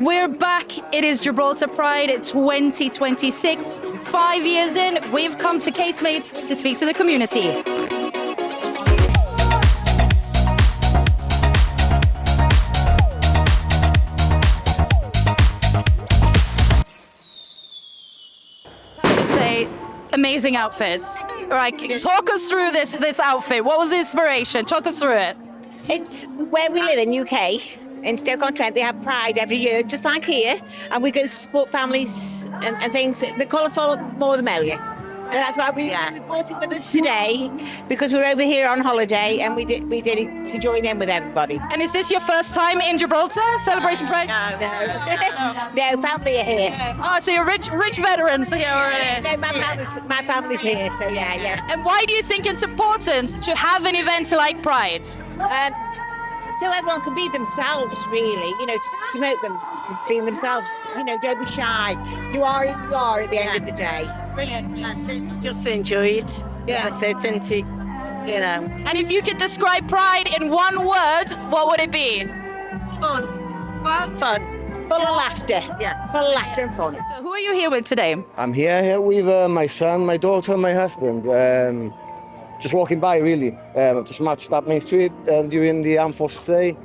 We're back. It is Gibraltar Pride 2026. 5 years in, we've come to Casemates to speak to the community. Amazing outfits. Right, talk us through this outfit. What was the inspiration? Talk us through it. It's where we live in UK. In Stoke-on-Trent, they have Pride every year, just like here, and we go to support families and things. The colourful, more the merrier. And that's why we brought it with us today, because we're over here on holiday, and we did it to join in with everybody. And is this your first time in Gibraltar celebrating Pride? No, family are here. Oh, so you're rich veterans here. No, my family's here, so yeah. And why do you think it's important to have an event like Pride? So everyone can be themselves, really, to promote them to being themselves. Don't be shy. You are who you are at the end of the day. Brilliant. That's it. Just enjoy it. Yeah. That's it, isn't it? And if you could describe Pride in one word, what would it be? Fun. Full of laughter. Yeah. Full of laughter and fun. So who are you here with today? I'm here with my son, my daughter, and my husband. Just walking by, really. I've just marched up Main Street during the Armed Forces Day,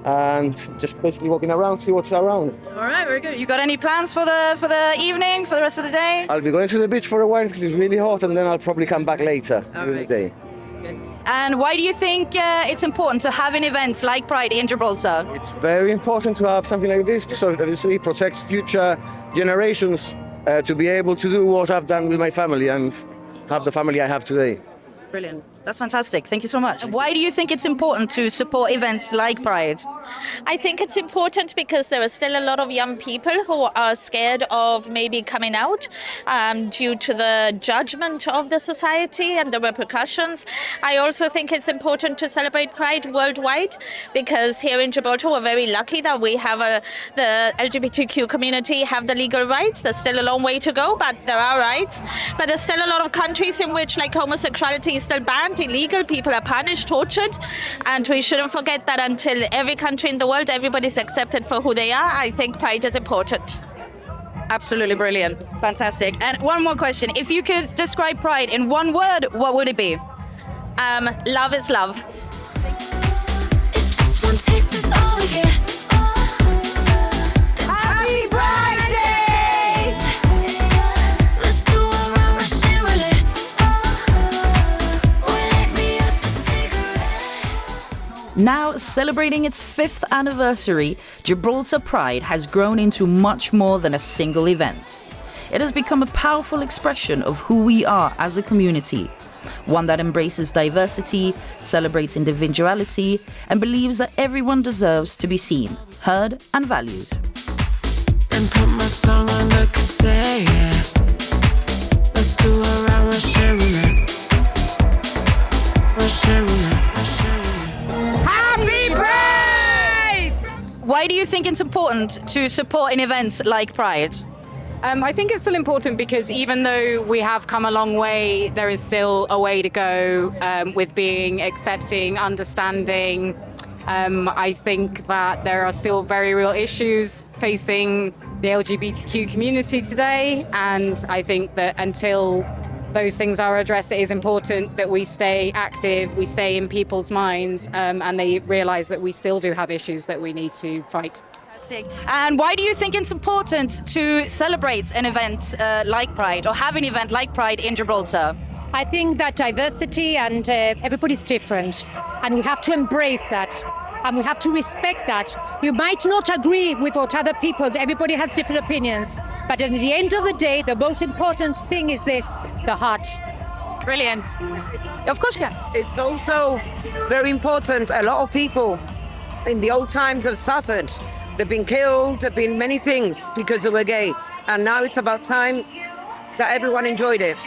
and just basically walking around, see what's around. All right, very good. You got any plans for the evening, for the rest of the day? I'll be going to the beach for a while because it's really hot, and then I'll probably come back later during the day. And why do you think it's important to have an event like Pride in Gibraltar? It's very important to have something like this because obviously it protects future generations to be able to do what I've done with my family and have the family I have today. Brilliant. That's fantastic. Thank you so much. Why do you think it's important to support events like Pride? I think it's important because there are still a lot of young people who are scared of maybe coming out due to the judgment of the society and the repercussions. I also think it's important to celebrate Pride worldwide because here in Gibraltar we're very lucky that we have the LGBTQ community have the legal rights. There's still a long way to go, but there are rights. But there's still a lot of countries in which homosexuality is still banned, illegal, people are punished, tortured, and we shouldn't forget that until every country in the world, everybody's accepted for who they are. I think Pride is important. Absolutely brilliant. Fantastic. And one more question. If you could describe Pride in one word, what would it be? Love is love. It's just one taste is all we get. Happy Pride Day! Let's do a round Russian roulette. Or light me up a cigarette. Now celebrating its 5th anniversary, Gibraltar Pride has grown into much more than a single event. It has become a powerful expression of who we are as a community. One that embraces diversity, celebrates individuality, and believes that everyone deserves to be seen, heard, and valued. And put my song on the cassette, yeah. Let's do a round Russian roulette. Russian roulette, Russian roulette. Happy Pride! Why do you think it's important to support an event like Pride? I think it's still important because even though we have come a long way, there is still a way to go with being accepting, understanding. I think that there are still very real issues facing the LGBTQ community today, and I think that until those things are addressed, it is important that we stay active, we stay in people's minds, and they realise that we still do have issues that we need to fight. Fantastic. And why do you think it's important to celebrate an event like Pride or have an event like Pride in Gibraltar? I think that diversity and everybody's different, and we have to embrace that. And we have to respect that. You might not agree with what other people, everybody has different opinions, but at the end of the day, the most important thing is this, the heart. Brilliant. Of course you can. It's also very important. A lot of people in the old times have suffered. They've been killed, there've been many things because they were gay. And now it's about time that everyone enjoyed it.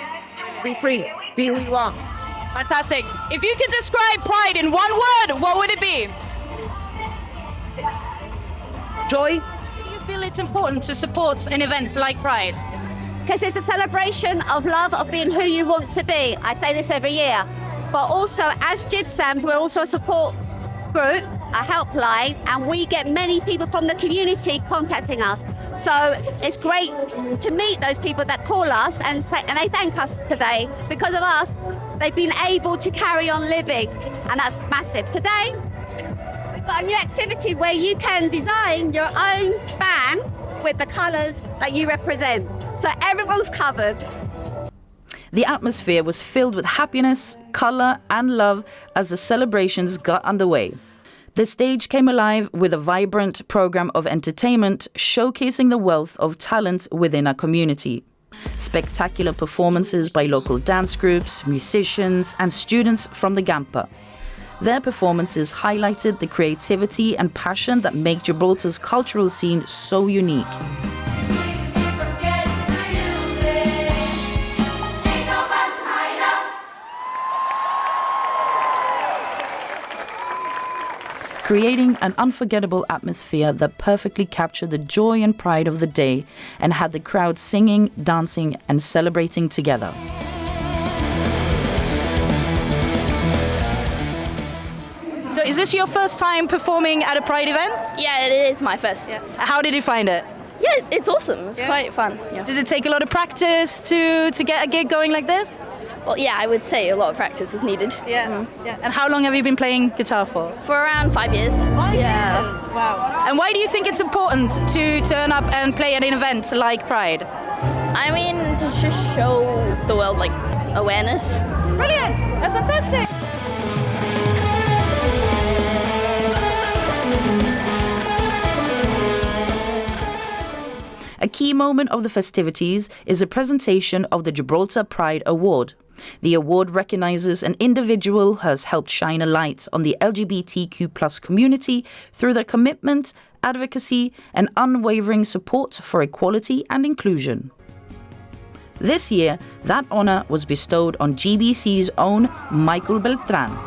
Be free, be who you are. Fantastic. If you could describe Pride in one word, what would it be? Joy. Do you feel it's important to support an event like Pride? Because it's a celebration of love, of being who you want to be. I say this every year. But also, as Gibsams, we're also a support group a helpline, and we get many people from the community contacting us. So it's great to meet those people that call us and they thank us today. Because of us, they've been able to carry on living, and that's massive. Today, we've got a new activity where you can design your own band with the colours that you represent. So everyone's covered. The atmosphere was filled with happiness, colour and love as the celebrations got underway. The stage came alive with a vibrant programme of entertainment showcasing the wealth of talent within our community. Spectacular performances by local dance groups, musicians and students from the Gampa. Their performances highlighted the creativity and passion that make Gibraltar's cultural scene so unique. Creating an unforgettable atmosphere that perfectly captured the joy and pride of the day and had the crowd singing, dancing and celebrating together. So is this your first time performing at a Pride event? Yeah, it is my first. Yeah. How did you find it? Yeah, it's awesome. It's quite fun. Yeah. Does it take a lot of practice to get a gig going like this? Well, yeah, I would say a lot of practice is needed. Yeah. Yeah. And how long have you been playing guitar for? For around 5 years. 5 years? Wow. And why do you think it's important to turn up and play at an event like Pride? I mean, to just show the world, like, awareness. Brilliant! That's fantastic! A key moment of the festivities is the presentation of the Gibraltar Pride Award. The award recognises an individual who has helped shine a light on the LGBTQ+ community through their commitment, advocacy and unwavering support for equality and inclusion. This year, that honour was bestowed on GBC's own Michael Beltran.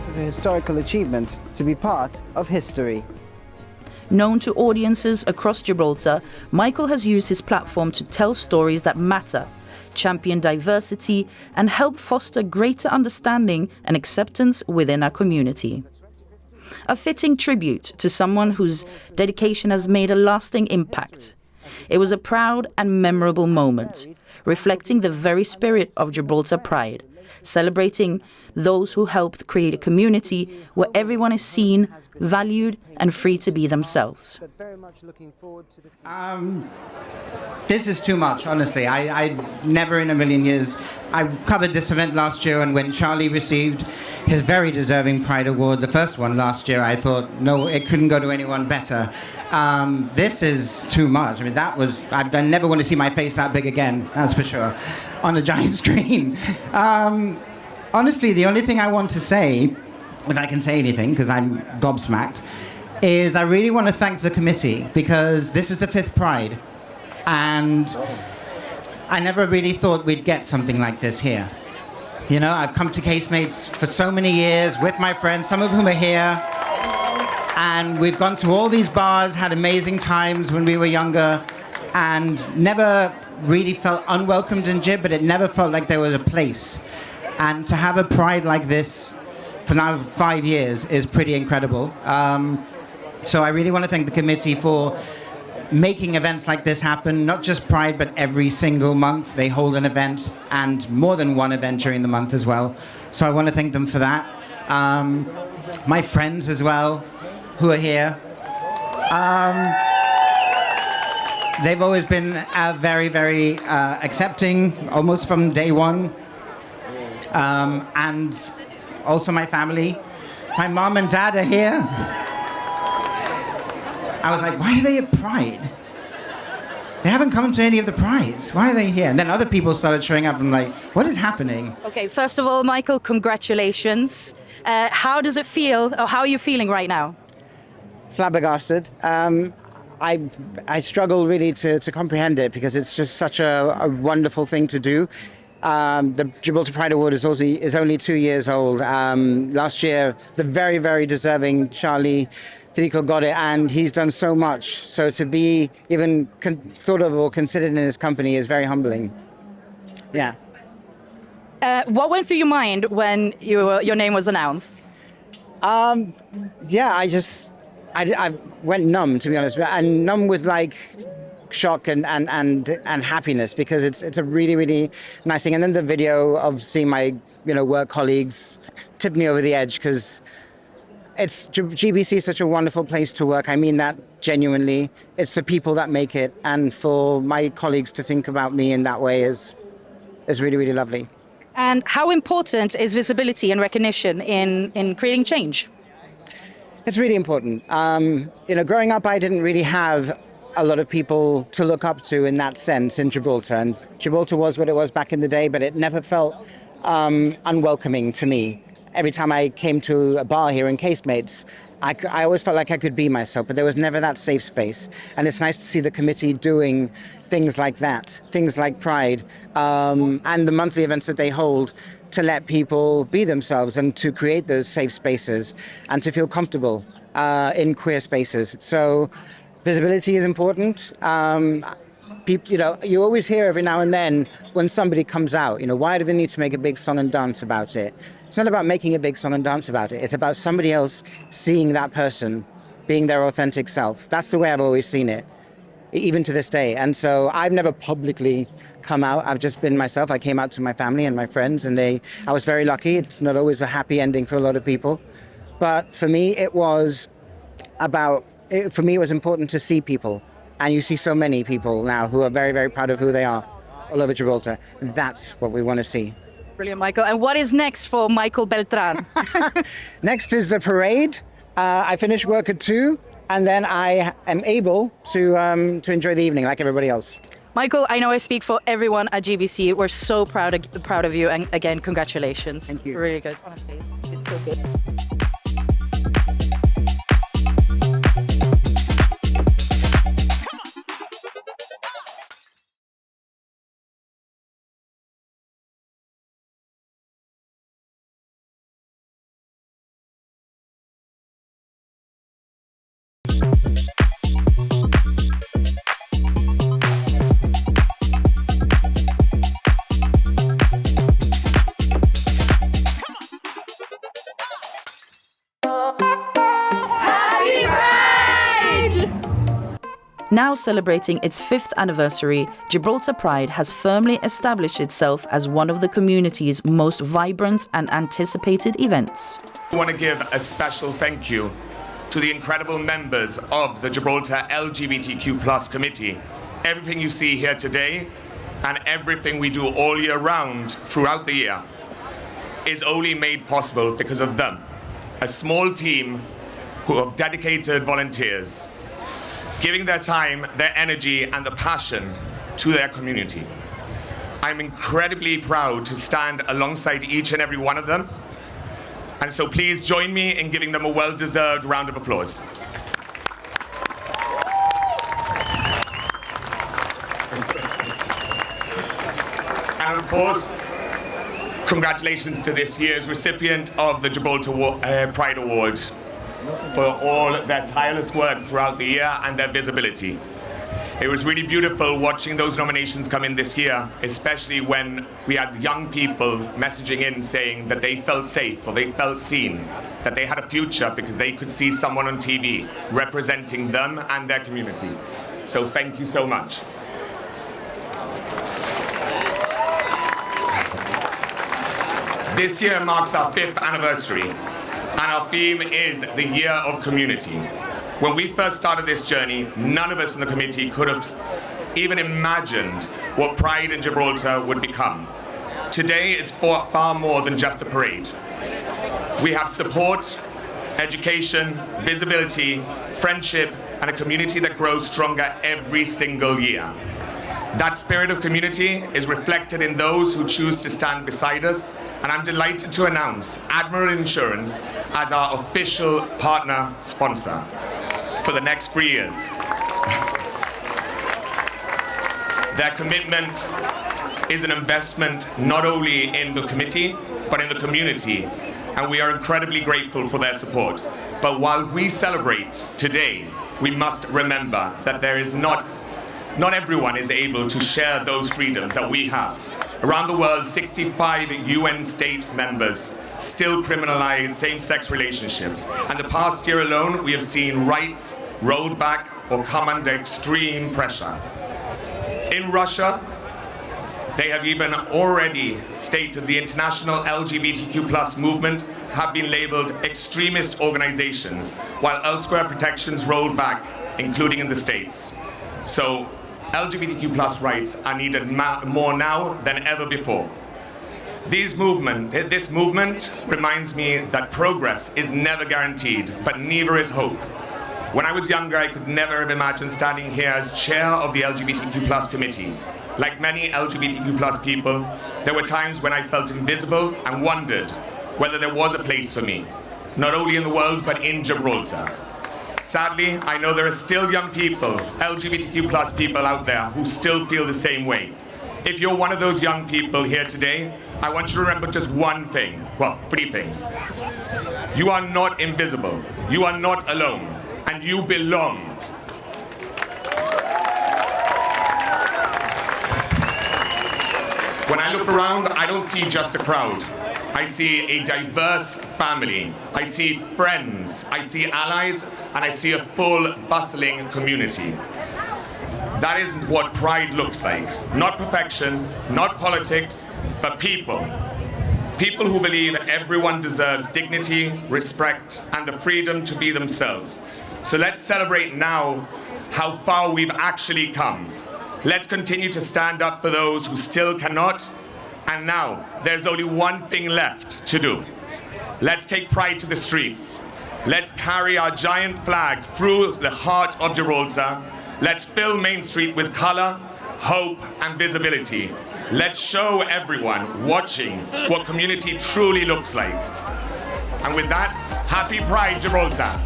A historical achievement to be part of history. Known to audiences across Gibraltar, Michael has used his platform to tell stories that matter, champion diversity, and help foster greater understanding and acceptance within our community. A fitting tribute to someone whose dedication has made a lasting impact. It was a proud and memorable moment, reflecting the very spirit of Gibraltar Pride, celebrating those who helped create a community where everyone is seen, valued, and free to be themselves. This is too much, honestly. I never in a million years. I covered this event last year, and when Charlie received his very deserving Pride Award, the first one last year, I thought, no, it couldn't go to anyone better. This is too much. I mean, I never want to see my face that big again, that's for sure, on a giant screen. Honestly, the only thing I want to say, if I can say anything, because I'm gobsmacked, is I really want to thank the committee, because this is the 5th Pride, and I never really thought we'd get something like this here. You know, I've come to Casemates for so many years with my friends, some of whom are here, and we've gone to all these bars, had amazing times when we were younger, and never really felt unwelcomed in Gib, but it never felt like there was a place. And to have a Pride like this for now 5 years is pretty incredible. So I really want to thank the committee for making events like this happen, not just Pride, but every single month they hold an event, and more than one event during the month as well. So I want to thank them for that. My friends as well, who are here. They've always been very, very accepting, almost from day one. And also my family. My mom and dad are here. I was like, why are they at Pride? They haven't come to any of the Prides. Why are they here? And then other people started showing up and I'm like, what is happening? Okay, first of all, Michael, congratulations. How does it feel, or how are you feeling right now? Flabbergasted. I struggle really to comprehend it, because it's just such a wonderful thing to do. The Gibraltar Pride Award is only 2 years old. Last year, the very, very deserving Charlie Tirico got it, and he's done so much. So to be even thought of or considered in his company is very humbling. Yeah. What went through your mind when your name was announced? Yeah, I went numb, to be honest, and numb with like shock and happiness, because it's a really, really nice thing. And then the video of seeing my work colleagues tipped me over the edge, because GBC is such a wonderful place to work. I mean that genuinely. It's the people that make it, and for my colleagues to think about me in that way is really, really lovely. And how important is visibility and recognition in creating change? It's really important. Growing up, I didn't really have a lot of people to look up to in that sense in Gibraltar. And Gibraltar was what it was back in the day, but it never felt unwelcoming to me. Every time I came to a bar here in Casemates, I always felt like I could be myself, but there was never that safe space. And it's nice to see the committee doing things like that, things like Pride, and the monthly events that they hold, to let people be themselves and to create those safe spaces and to feel comfortable in queer spaces. So visibility is important. You always hear every now and then when somebody comes out, why do they need to make a big song and dance about it? It's not about making a big song and dance about it. It's about somebody else seeing that person, being their authentic self. That's the way I've always seen it, even to this day. And so I've never publicly come out. I've just been myself. I came out to my family and my friends, and I was very lucky. It's not always a happy ending for a lot of people. But for me, it was important to see people. And you see so many people now who are very, very proud of who they are all over Gibraltar. And that's what we want to see. Brilliant, Michael. And what is next for Michael Beltran? Next is the parade. I finish work at 2, and then I am able to enjoy the evening like everybody else. Michael, I know I speak for everyone at GBC. We're so proud of you. And again, congratulations. Thank you. Really good, honestly. It's so good. Now celebrating its 5th anniversary, Gibraltar Pride has firmly established itself as one of the community's most vibrant and anticipated events. I want to give a special thank you to the incredible members of the Gibraltar LGBTQ+ committee. Everything you see here today and everything we do all year round throughout the year is only made possible because of them. A small team who are dedicated volunteers, giving their time, their energy, and the passion to their community. I'm incredibly proud to stand alongside each and every one of them. And so please join me in giving them a well-deserved round of applause. And of course, congratulations to this year's recipient of the Gibraltar Pride Award for all their tireless work throughout the year and their visibility. It was really beautiful watching those nominations come in this year, especially when we had young people messaging in saying that they felt safe or they felt seen, that they had a future because they could see someone on TV representing them and their community. So thank you so much. This year marks our 5th anniversary, and our theme is the Year of Community. When we first started this journey, none of us in the committee could have even imagined what Pride in Gibraltar would become. Today, it's far more than just a parade. We have support, education, visibility, friendship, and a community that grows stronger every single year. That spirit of community is reflected in those who choose to stand beside us, and I'm delighted to announce Admiral Insurance as our official partner sponsor for the next 3 years. Their commitment is an investment not only in the committee, but in the community, and we are incredibly grateful for their support. But while we celebrate today, we must remember that not everyone is able to share those freedoms that we have. Around the world, 65 UN state members still criminalize same-sex relationships. And the past year alone, we have seen rights rolled back or come under extreme pressure. In Russia, they have even already stated the international LGBTQ+ movement have been labeled extremist organizations, while elsewhere protections rolled back, including in the States. So LGBTQ+ rights are needed more now than ever before. This movement reminds me that progress is never guaranteed, but neither is hope. When I was younger, I could never have imagined standing here as chair of the LGBTQ+ committee. Like many LGBTQ+ people, there were times when I felt invisible and wondered whether there was a place for me, not only in the world, but in Gibraltar. Sadly, I know there are still young people, LGBTQ+ people out there who still feel the same way. If you're one of those young people here today, I want you to remember just one thing, well, 3 things. You are not invisible, you are not alone, and you belong. When I look around, I don't see just a crowd. I see a diverse family. I see friends, I see allies, and I see a full, bustling community. That is what pride looks like. Not perfection, not politics, but people. People who believe everyone deserves dignity, respect, and the freedom to be themselves. So let's celebrate now how far we've actually come. Let's continue to stand up for those who still cannot. And now, there's only one thing left to do. Let's take pride to the streets. Let's carry our giant flag through the heart of Gibraltar. Let's fill Main Street with color, hope, and visibility. Let's show everyone watching what community truly looks like. And with that, happy Pride, Gibraltar.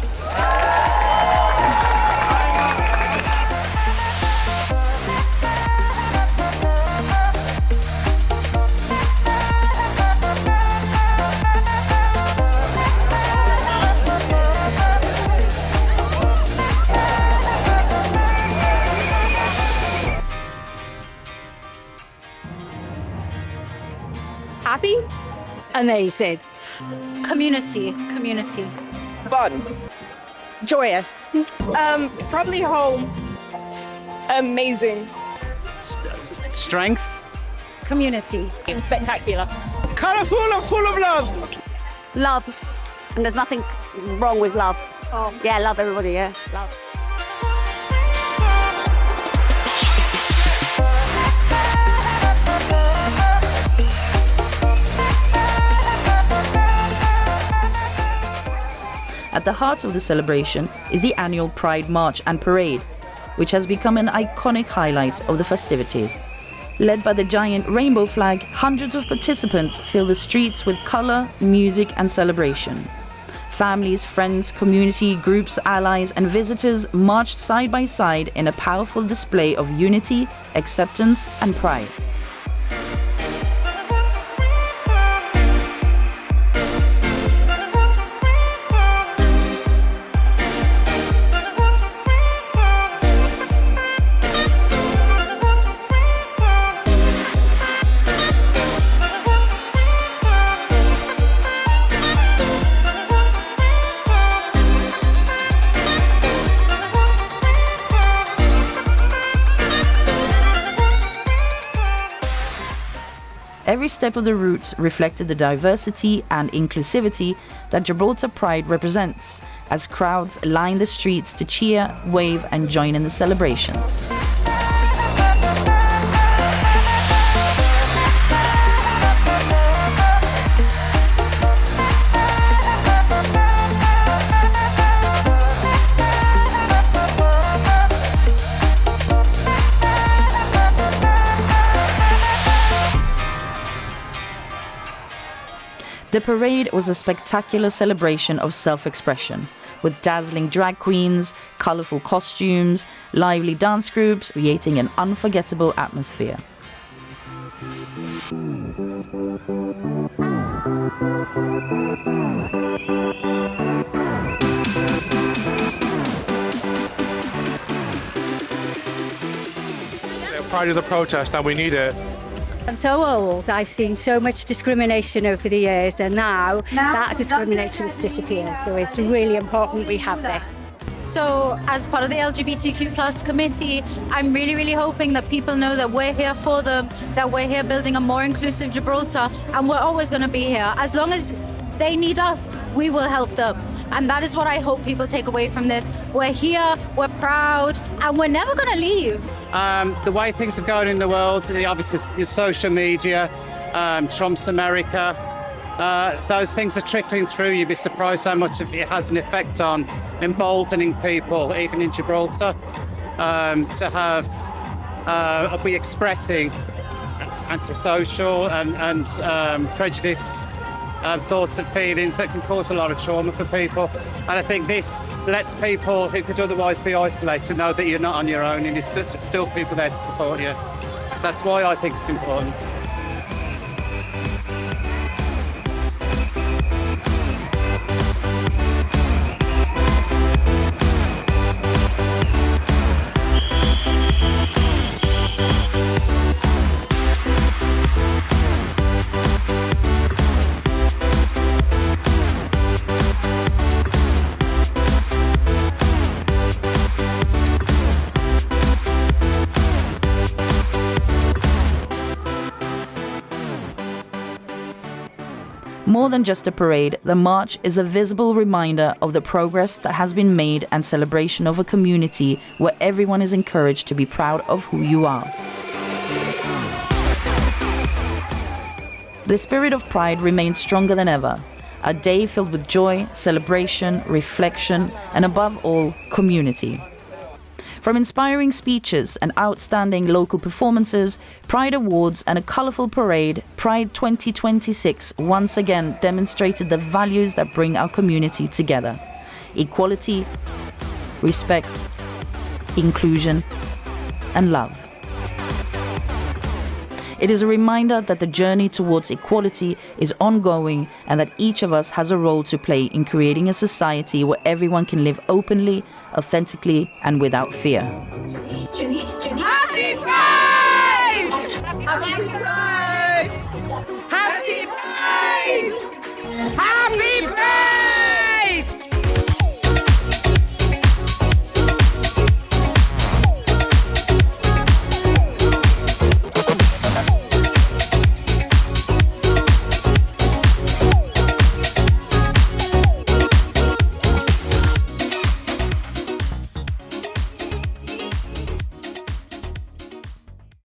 Happy? Amazing. Community. Fun. Joyous. Probably home. Amazing. Strength. Community. Spectacular. Colorful and full of love. Love. And there's nothing wrong with love. Oh. Yeah, love everybody, yeah. Love. At the heart of the celebration is the annual Pride March and Parade, which has become an iconic highlight of the festivities. Led by the giant rainbow flag, hundreds of participants fill the streets with color, music, and celebration. Families, friends, community, groups, allies, and visitors marched side by side in a powerful display of unity, acceptance, and pride. Every step of the route reflected the diversity and inclusivity that Gibraltar Pride represents, as crowds lined the streets to cheer, wave, and join in the celebrations. The parade was a spectacular celebration of self-expression, with dazzling drag queens, colorful costumes, lively dance groups, creating an unforgettable atmosphere. Pride is a protest and we need it. I'm so old, I've seen so much discrimination over the years, and now that discrimination has disappeared. So it's really important we have this. So as part of the LGBTQ plus committee, I'm really hoping that people know that we're here for them, that we're here building a more inclusive Gibraltar, and we're always going to be here. As long as they need us, we will help them. And that is what I hope people take away from this. We're here, we're proud, and we're never going to leave. The way things are going in the world, obviously the social media, Trump's America, those things are trickling through. You'd be surprised how much it has an effect on emboldening people, even in Gibraltar, to have be expressing antisocial and prejudiced thoughts and feelings that can cause a lot of trauma for people. And I think this lets people who could otherwise be isolated know that you're not on your own and there's still people there to support you. That's why I think it's important. More than just a parade, the march is a visible reminder of the progress that has been made and celebration of a community where everyone is encouraged to be proud of who you are. The spirit of Pride remains stronger than ever. A day filled with joy, celebration, reflection, and above all, community. From inspiring speeches and outstanding local performances, Pride Awards and a colourful parade, Pride 2026 once again demonstrated the values that bring our community together. Equality, respect, inclusion, and love. It is a reminder that the journey towards equality is ongoing and that each of us has a role to play in creating a society where everyone can live openly, authentically, and without fear. Happy Pride! Happy Pride!